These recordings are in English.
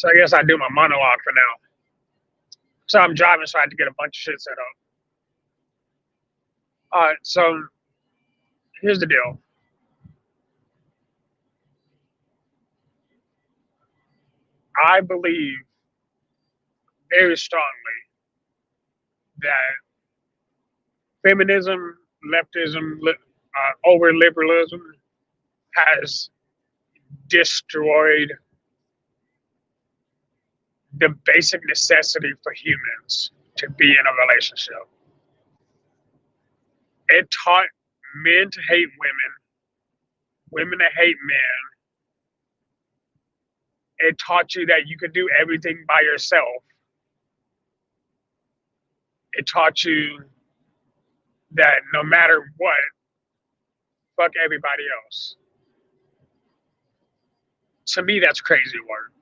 So I guess I do my monologue for now. So I'm driving, so I had to get a bunch of shit set up. All right, so here's the deal. I believe very strongly that feminism, leftism, over liberalism has destroyed the basic necessity for humans to be in a relationship. It taught men to hate women, women to hate men. It taught you that you could do everything by yourself. It taught you that no matter what, fuck everybody else. To me, that's crazy work.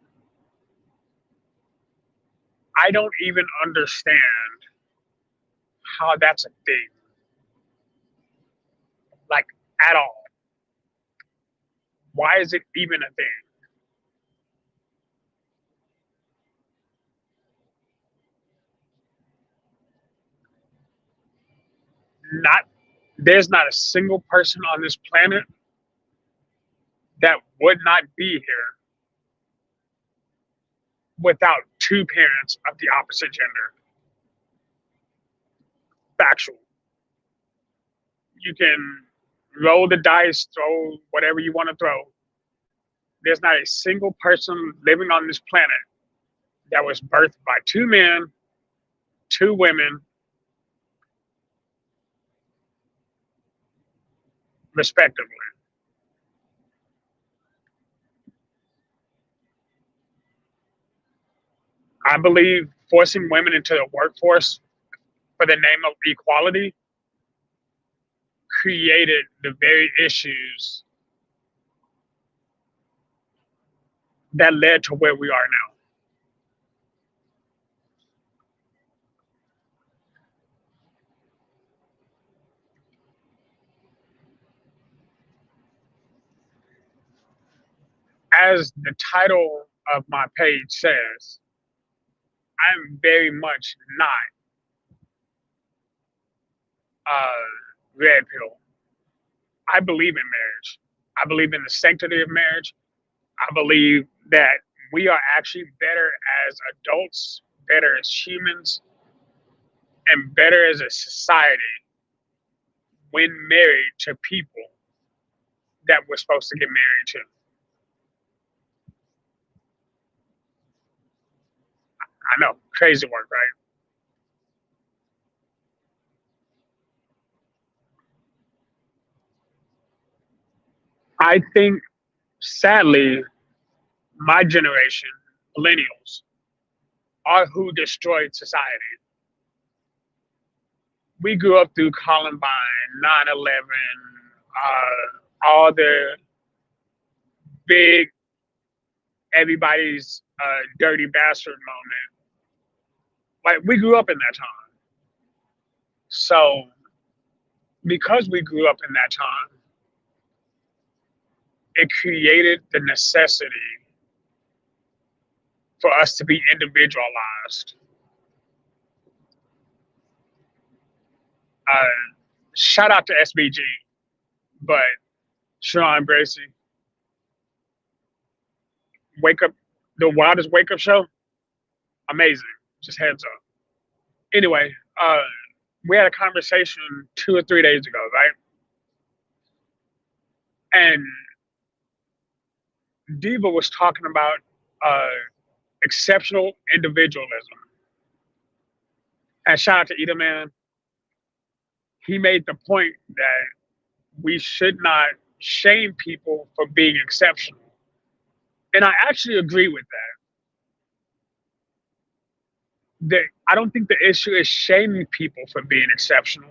I don't even understand how that's a thing, like at all. Why is it even a thing? Not There's not a single person on this planet that would not be here without two parents of the opposite gender. Factual. You can roll the dice, throw whatever you want to throw. There's not a single person living on this planet that was birthed by two men, two women, respectively. I believe forcing women into the workforce for the name of equality created the very issues that led to where we are now. As the title of my page says, I'm very much not red pill. I believe in marriage. I believe in the sanctity of marriage. I believe that we are actually better as adults, better as humans, and better as a society when married to people that we're supposed to get married to. I know, crazy work, right? I think, sadly, my generation, millennials, are who destroyed society. We grew up through Columbine, 9/11, all the big, everybody's dirty bastard moment. Like, we grew up in that time. So, because we grew up in that time, it created the necessity for us to be individualized. Uh, Shout out to SBG, but Sean Bracy, Wake Up, the Wildest Wake Up Show, amazing. Just heads up. Anyway, we had a conversation 2 or 3 days ago, right? And Diva was talking about uh, exceptional individualism. And shout out to Ida Man. He made the point that we should not shame people for being exceptional. And I actually agree with that. I don't think the issue is shaming people for being exceptional.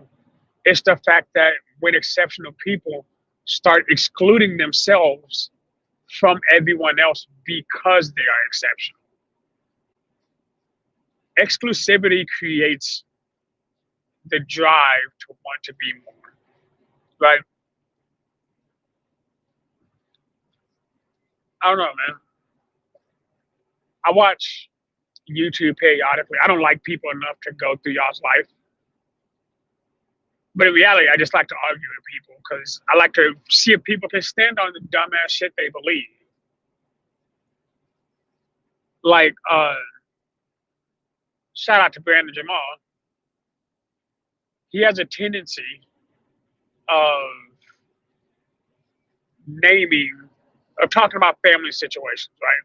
It's the fact that when exceptional people start excluding themselves from everyone else because they are exceptional. Exclusivity creates the drive to want to be more. Like, I don't know, man. I watch YouTube periodically. I don't like people enough to go through y'all's life. But in reality, I just like to argue with people because I like to see if people can stand on the dumbass shit they believe. Like, shout out to Brandon Jamal. He has a tendency of naming, of talking about family situations, right?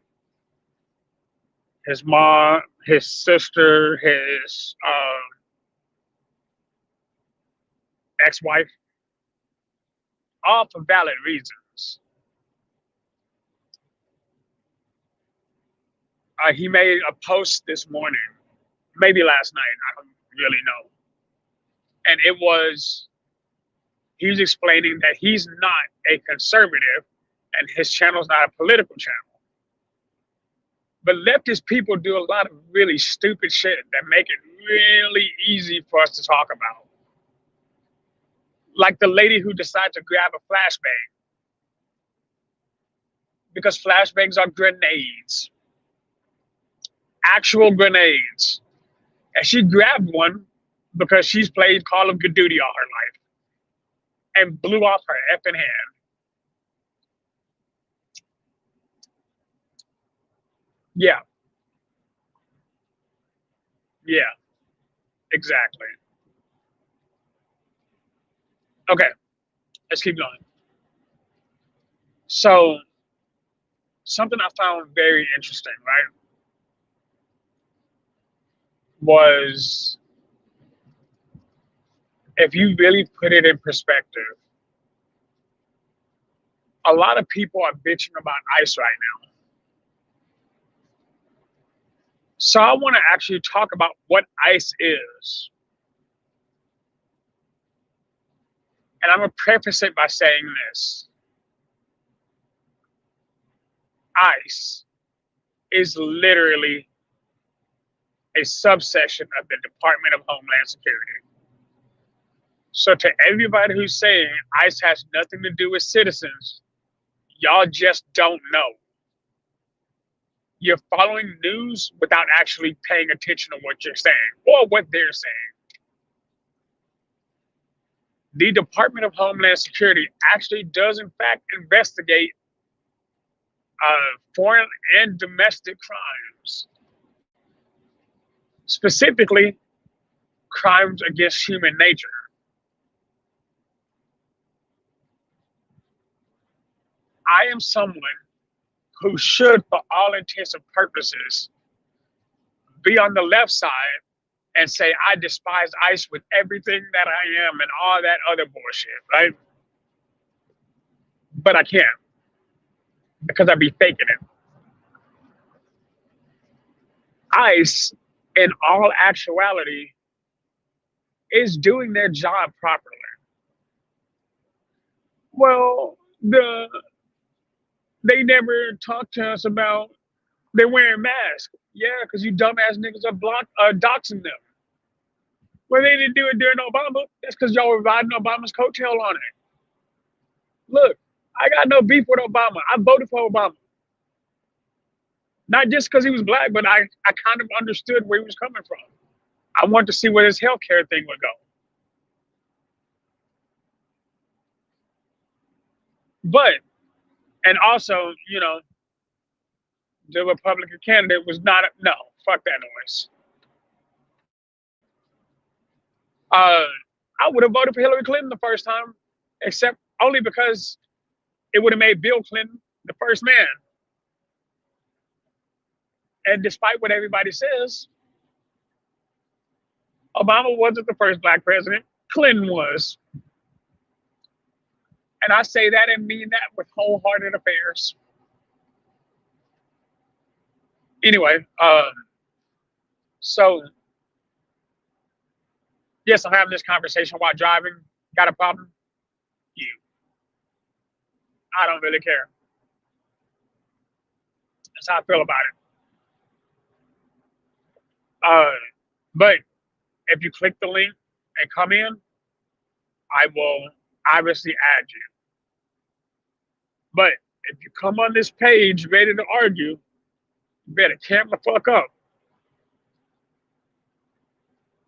His mom, his sister, his ex-wife, all for valid reasons. He made a post this morning, maybe last night, I don't really know. And it was, he was explaining that he's not a conservative and his channel's not a political channel. But leftist people do a lot of really stupid shit that make it really easy for us to talk about. Like the lady who decided to grab a flashbang because flashbangs are grenades, actual grenades. And she grabbed one because she's played Call of Duty all her life and blew off her effing hand. Yeah, yeah, exactly. Okay, let's keep going. So, something I found very interesting, right, was if you really put it in perspective, a lot of people are bitching about ICE right now. So I want to actually talk about what ICE is. And I'm going to preface it by saying this. ICE is literally a subsection of the Department of Homeland Security. So to everybody who's saying ICE has nothing to do with citizens, y'all just don't know. You're following news without actually paying attention to what you're saying or what they're saying. The Department of Homeland Security actually does, in fact, investigate foreign and domestic crimes, specifically crimes against human nature. I am someone who should, for all intents and purposes, be on the left side and say I despise ICE with everything that I am and all that other bullshit, right? But I can't because I'd be faking it. ICE, in all actuality, is doing their job properly. Well, they never talked to us about they're wearing masks. Yeah, because you dumbass niggas are doxing them. Well, they didn't do it during Obama. That's because y'all were riding Obama's coattail on it. Look, I got no beef with Obama. I voted for Obama. Not just because he was black, but I kind of understood where he was coming from. I wanted to see where his healthcare thing would go. But, and also, you know, the Republican candidate was not, no, fuck that noise. I would have voted for Hillary Clinton the first time, except only because it would have made Bill Clinton the first man. And despite what everybody says, Obama wasn't the first black president. Clinton was. And I say that and mean that with wholehearted affairs. Anyway, so yes, I'm having this conversation while driving. Got a problem? You. I don't really care. That's how I feel about it. But if you click the link and come in, I will obviously add you. But if you come on this page ready to argue, You better camp the fuck up.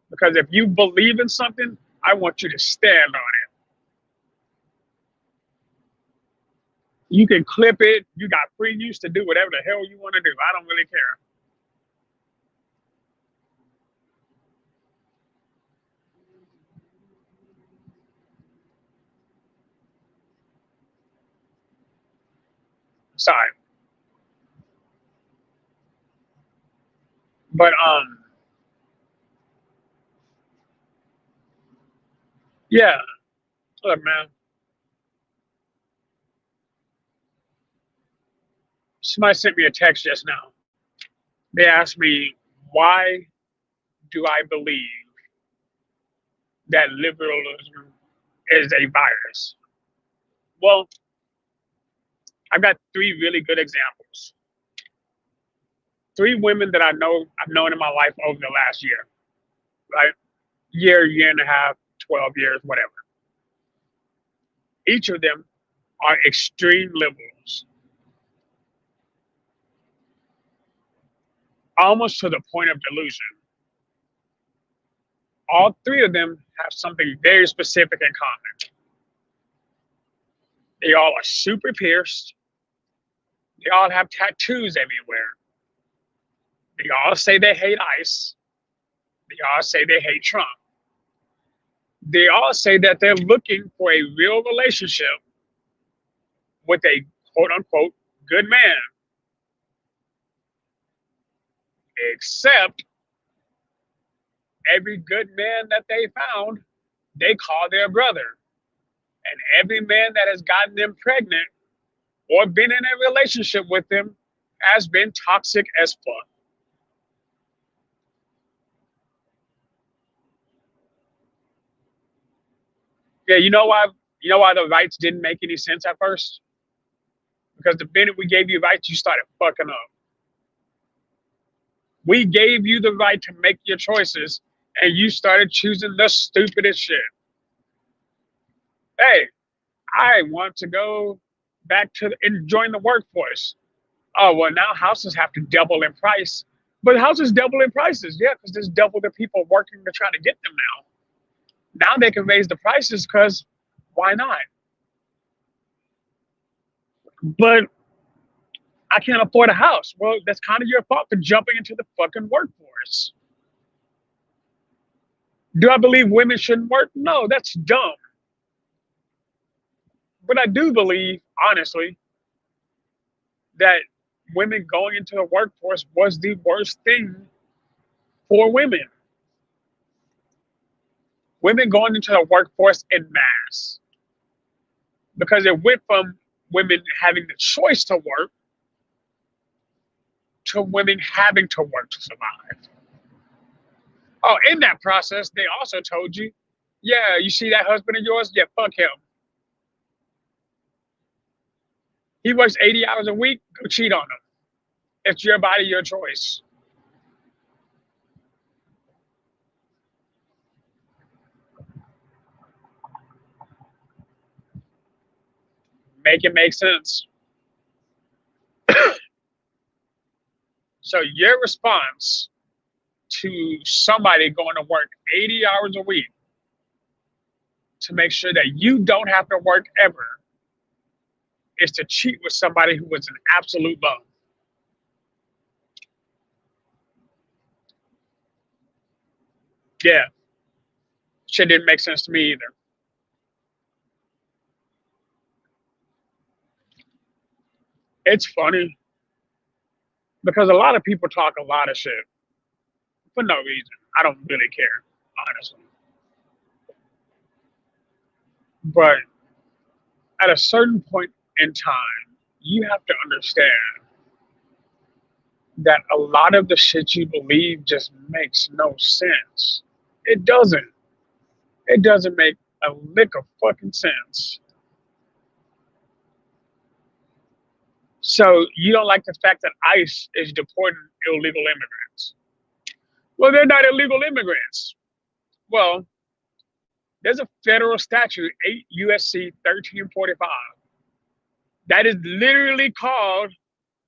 Because if you believe in something, I want you to stand on it. You can clip it. You got free use to do whatever the hell you want to do. I don't really care. Sorry. But yeah. Look, man. Somebody sent me a text just now. They asked me, why do I believe that liberalism is a virus? Well, I've got three really good examples. Three women that I've known in my life over the last year, right? Year and a half, 12 years, whatever. Each of them are extreme liberals, almost to the point of delusion. All three of them have something very specific in common. They all are super pierced. They all have tattoos everywhere. They all say they hate ICE. They all say they hate Trump. They all say that they're looking for a real relationship with a quote unquote good man. Except every good man that they found, they call their brother. And every man that has gotten them pregnant or been in a relationship with them has been toxic as fuck. Yeah, you know why? You know why the rights didn't make any sense at first? Because the minute we gave you rights, you started fucking up. We gave you the right to make your choices, and you started choosing the stupidest shit. Hey, I want to go back to and join the workforce. Oh, well, now houses have to double in price. But houses double in prices, yeah, because there's double the people working to try to get them now. Now they can raise the prices because why not? But I can't afford a house. Well, that's kind of your fault for jumping into the fucking workforce. Do I believe women shouldn't work? No, that's dumb. But I do believe, honestly, that women going into the workforce was the worst thing for women. Women going into the workforce in mass because it went from women having the choice to work to women having to work to survive. Oh, in that process, they also told you, yeah, you see that husband of yours? Yeah, fuck him. He works 80 hours a week, go cheat on him. It's your body, your choice. Make it make sense. So your response to somebody going to work 80 hours a week to make sure that you don't have to work ever is to cheat with somebody who was an absolute bum. Yeah, shit didn't make sense to me either. It's funny because a lot of people talk a lot of shit for no reason. I don't really care, honestly. But at a certain point in time, you have to understand that a lot of the shit you believe just makes no sense. It doesn't. It doesn't make a lick of fucking sense. So you don't like the fact that ICE is deporting illegal immigrants. Well, they're not illegal immigrants. Well, there's a federal statute, 8 USC 1345, that is literally called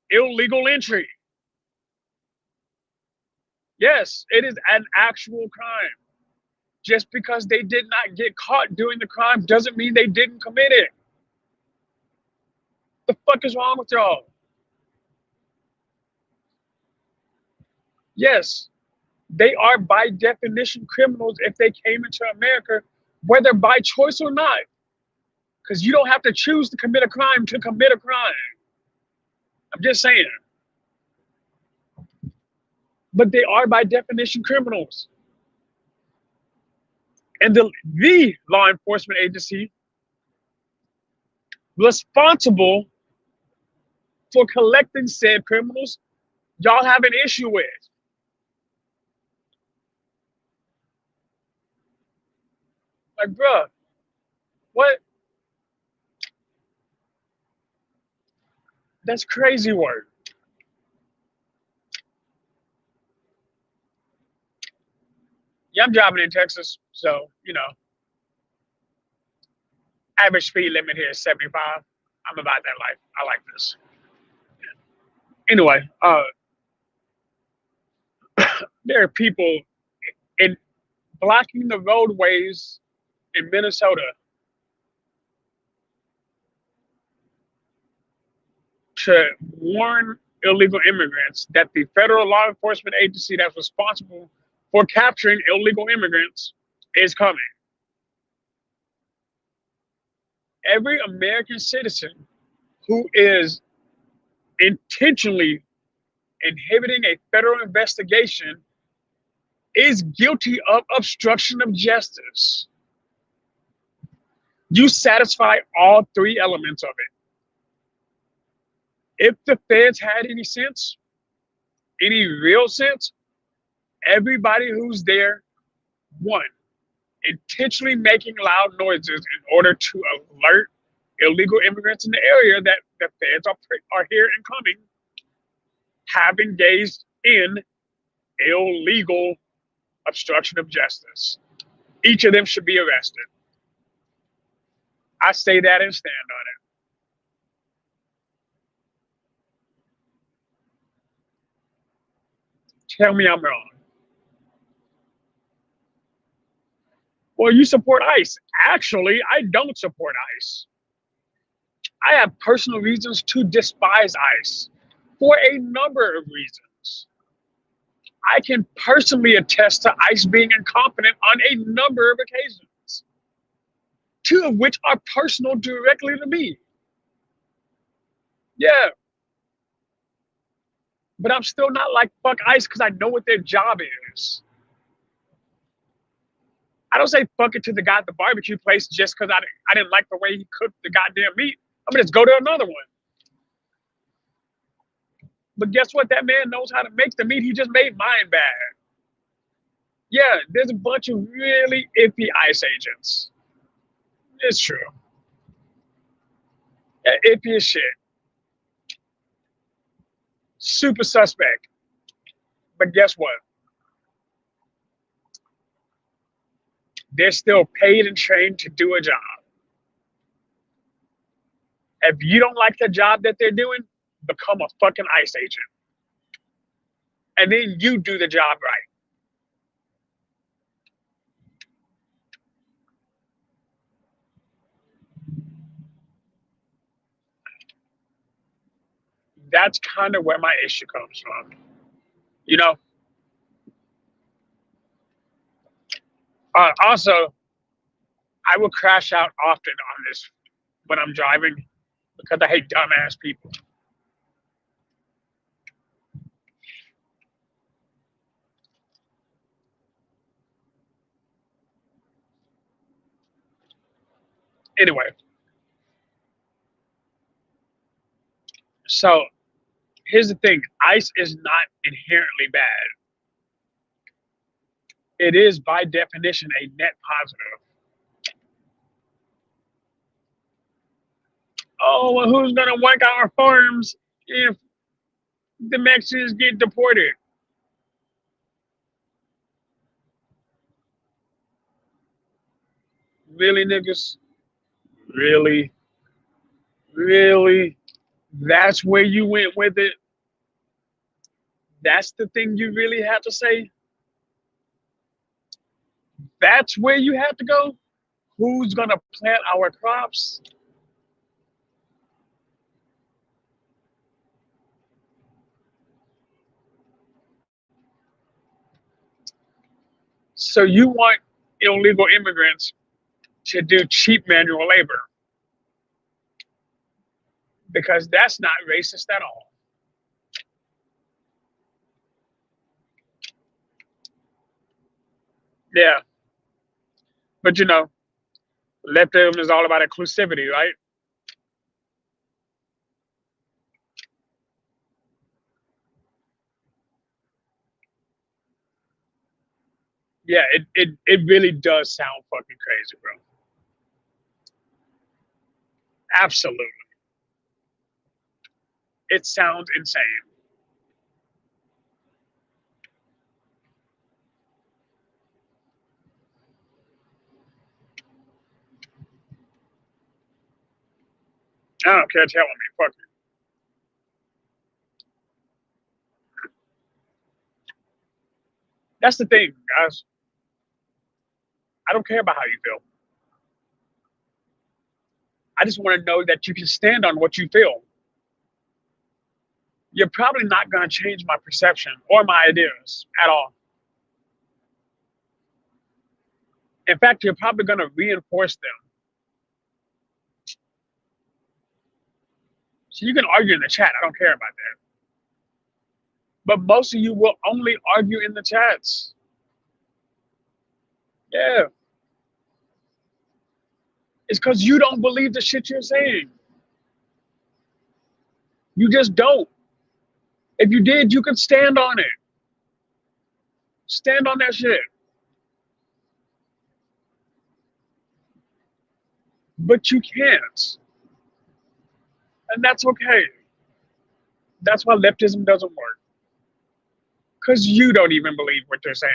illegal entry. Yes, it is an actual crime. Just because they did not get caught doing the crime doesn't mean they didn't commit it. The fuck is wrong with y'all? Yes, they are by definition criminals if they came into America, whether by choice or not. Because you don't have to choose to commit a crime to commit a crime. I'm just saying. But they are by definition criminals. And the law enforcement agency responsible for collecting said criminals, y'all have an issue with. Like, bruh, what? That's crazy work. Yeah, I'm driving in Texas, so average speed limit here is 75. I'm about that life. I like this. Anyway, there are people in blocking the roadways in Minnesota to warn illegal immigrants that the federal law enforcement agency that's responsible for capturing illegal immigrants is coming. Every American citizen who is intentionally inhibiting a federal investigation is guilty of obstruction of justice. You satisfy all three elements of it. If the feds had any sense, any real sense, everybody who's there, one, intentionally making loud noises in order to alert illegal immigrants in the area that the feds are here and coming, have engaged in illegal obstruction of justice. Each of them should be arrested. I say that and stand on it. Tell me I'm wrong. Well, you support ICE. Actually, I don't support ICE. I have personal reasons to despise ICE for a number of reasons. I can personally attest to ICE being incompetent on a number of occasions, two of which are personal directly to me. Yeah, but I'm still not like fuck ICE because I know what their job is. I don't say fuck it to the guy at the barbecue place just because I didn't like the way he cooked the goddamn meat. I'm gonna just go to another one. But guess what? That man knows how to make the meat. He just made mine bad. Yeah, there's a bunch of really iffy ICE agents. It's true. Yeah, iffy as shit. Super suspect. But guess what? They're still paid and trained to do a job. If you don't like the job that they're doing, become a fucking ICE agent. And then you do the job right. That's kind of where my issue comes from. You know, also, I will crash out often on this when I'm driving because I hate dumbass people. Anyway, so here's the thing: ICE is not inherently bad. It is by definition a net positive. Oh, well, who's gonna work our farms if the Mexicans get deported? Really, niggas? Really? Really? That's where you went with it? that's the thing you really have to say. That's where you have to go. Who's gonna plant our crops? So you want illegal immigrants to do cheap manual labor because that's not racist at all. Yeah, but leftism is all about inclusivity, right? Yeah, it really does sound fucking crazy, bro. Absolutely, it sounds insane. I don't care telling me, fuck it. That's the thing, guys. I don't care about how you feel. I just want to know that you can stand on what you feel. You're probably not going to change my perception or my ideas at all. In fact, you're probably going to reinforce them. So you can argue in the chat. I don't care about that. But most of you will only argue in the chats. Yeah. It's because you don't believe the shit you're saying. You just don't. If you did, you could stand on it. Stand on that shit. But you can't. And that's okay. That's why leftism doesn't work. Because you don't even believe what they're saying.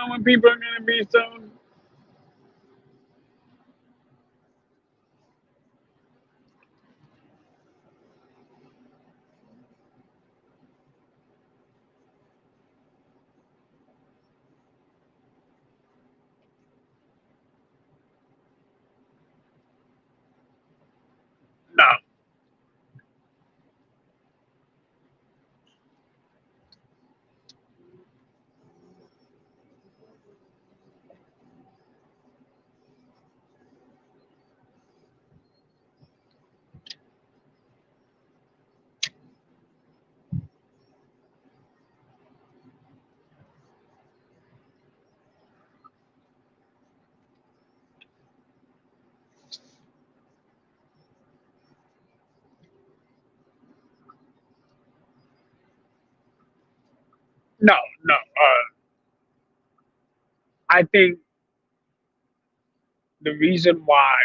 When people are going to be so. No, no, no. I think the reason why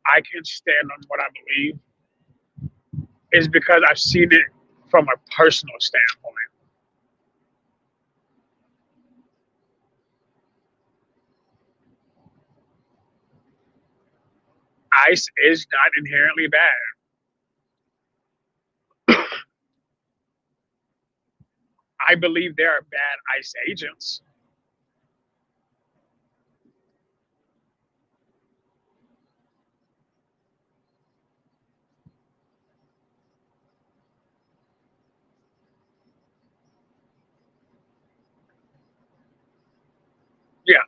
I can stand on what I believe is because I've seen it from a personal standpoint. ICE is not inherently bad. I believe there are bad ICE agents. Yeah,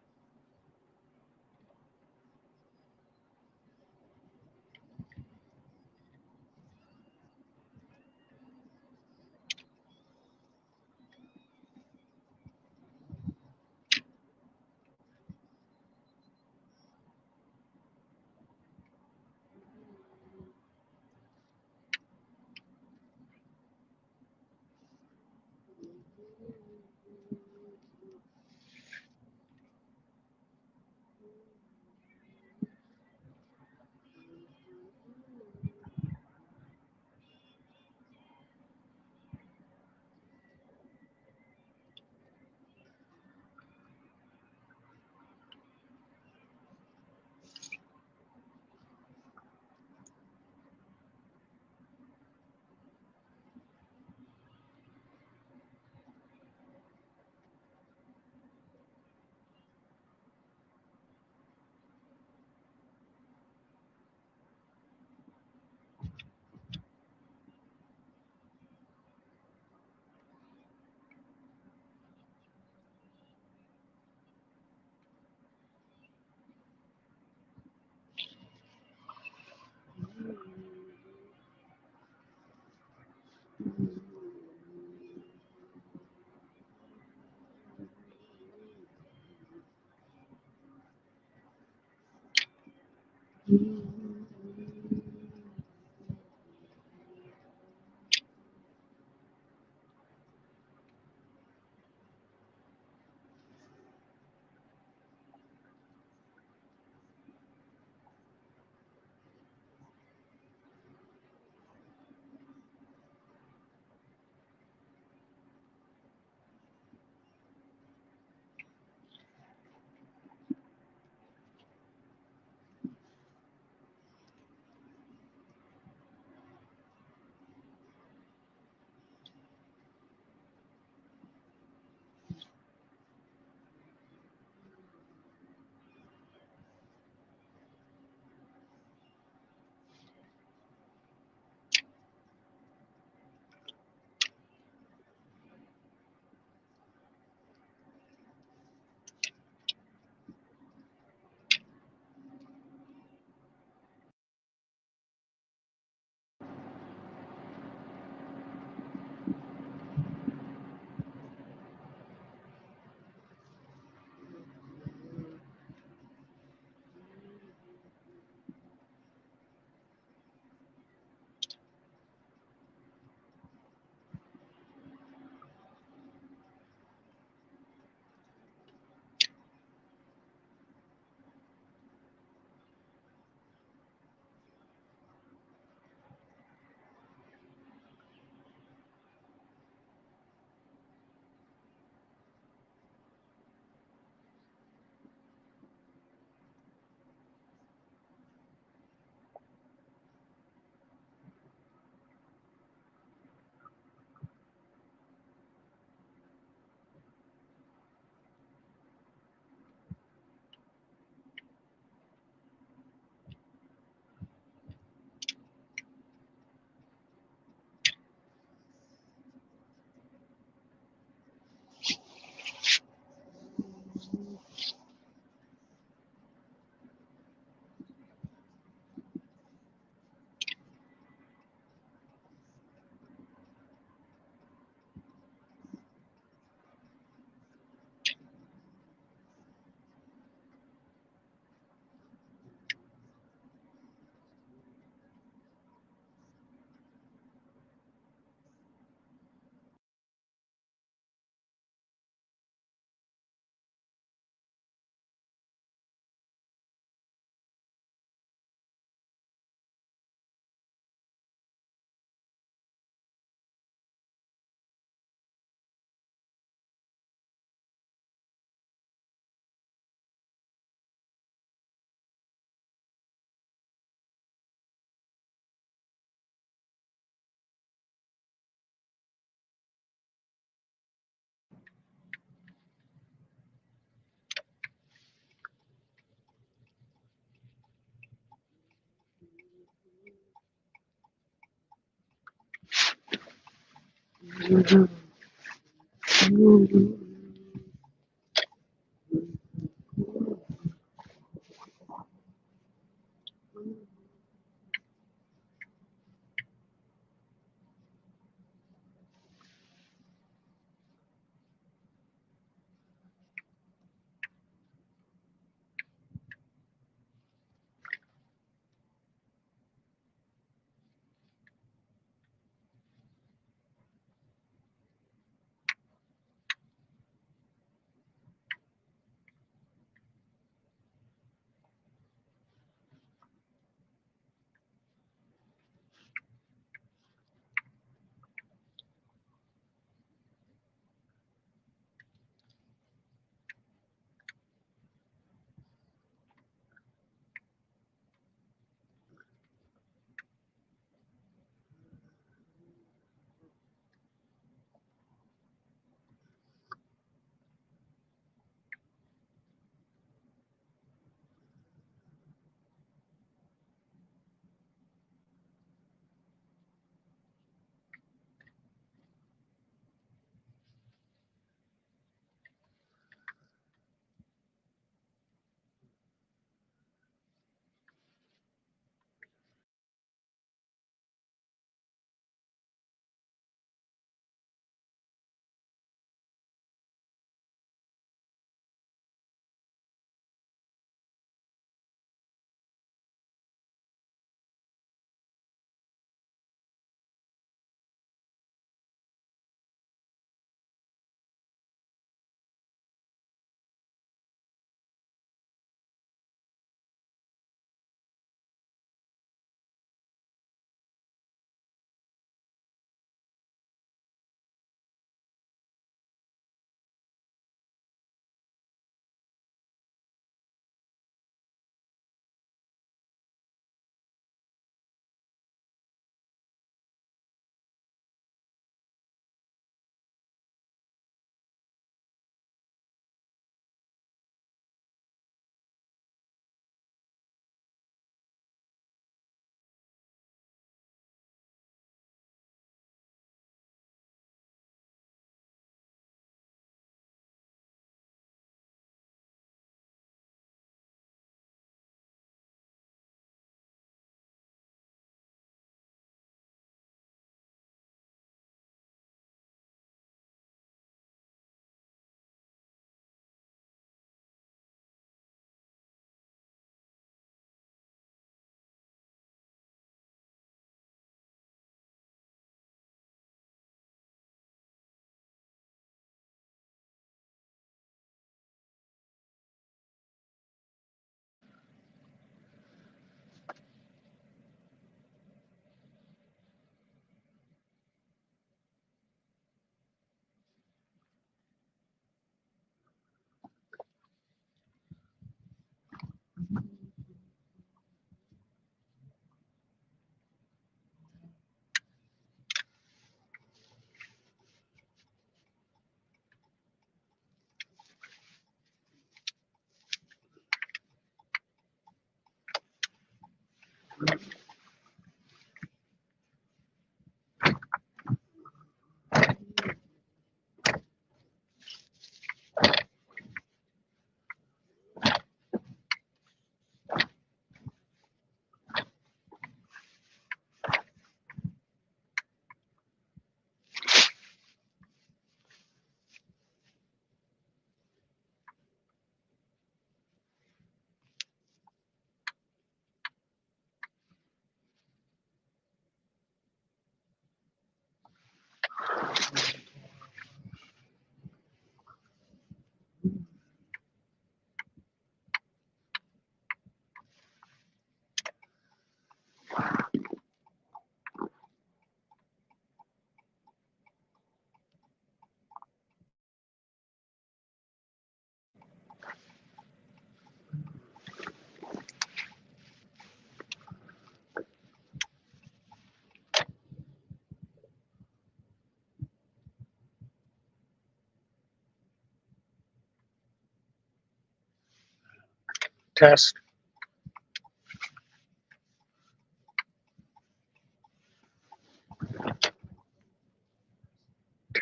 Test.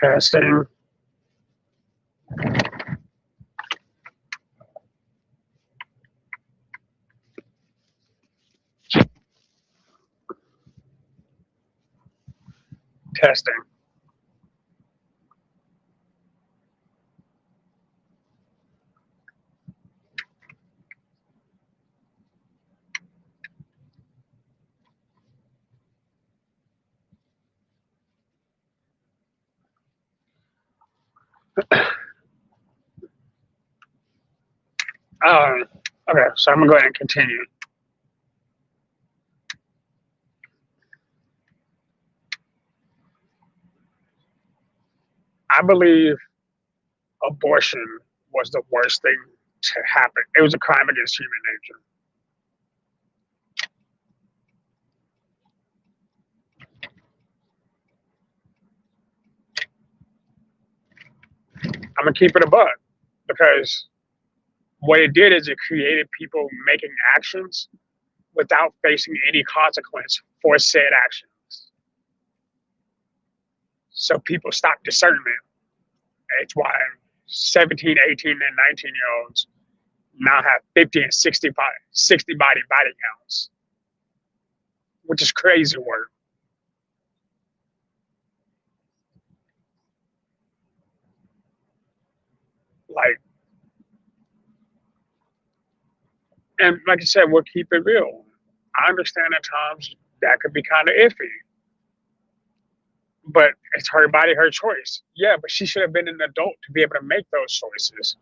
Testing. Testing. Okay, so I'm gonna go ahead and continue. I believe abortion was the worst thing to happen. It was a crime against human nature. I'm gonna keep it a buck because what it did is it created people making actions without facing any consequence for said actions. So people stopped discernment. It's why 17, 18, and 19-year-olds now have 50 and 60 body counts, which is crazy work. Like, and like I said, we'll keep it real. I understand at times that could be kind of iffy, but it's her body, her choice. Yeah, but she should have been an adult to be able to make those choices.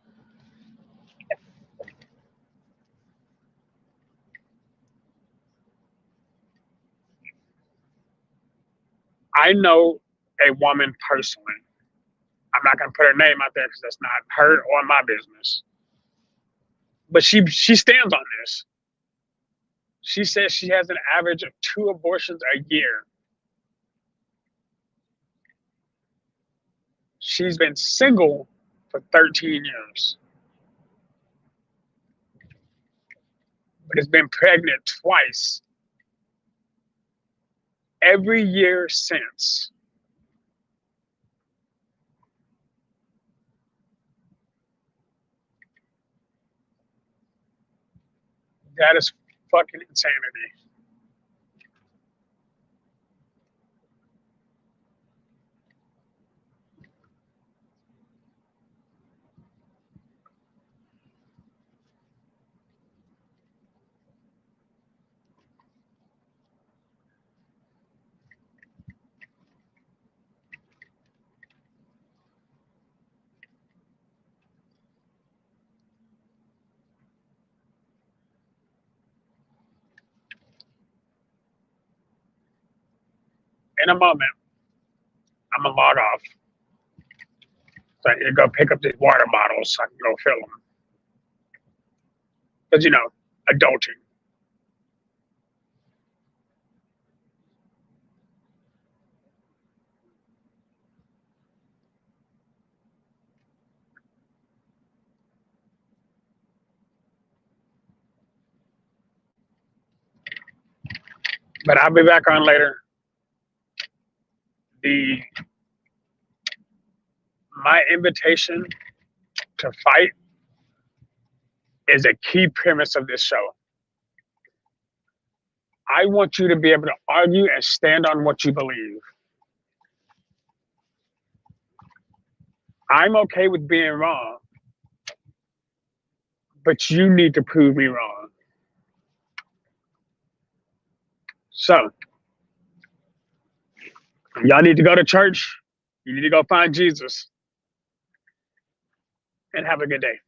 I know a woman personally. I'm not going to put her name out there because that's not her or my business. But she stands on this. She says she has an average of 2 abortions a year. She's been single for 13 years, but has been pregnant twice every year since. That is fucking insanity. In a moment, I'm gonna log off. So I need to go pick up these water bottles so I can go fill them. Because, adulting. But I'll be back on later. The My invitation to fight is a key premise of this show. I want you to be able to argue and stand on what you believe. I'm okay with being wrong, but you need to prove me wrong. So, y'all need to go to church. You need to go find Jesus and have a good day.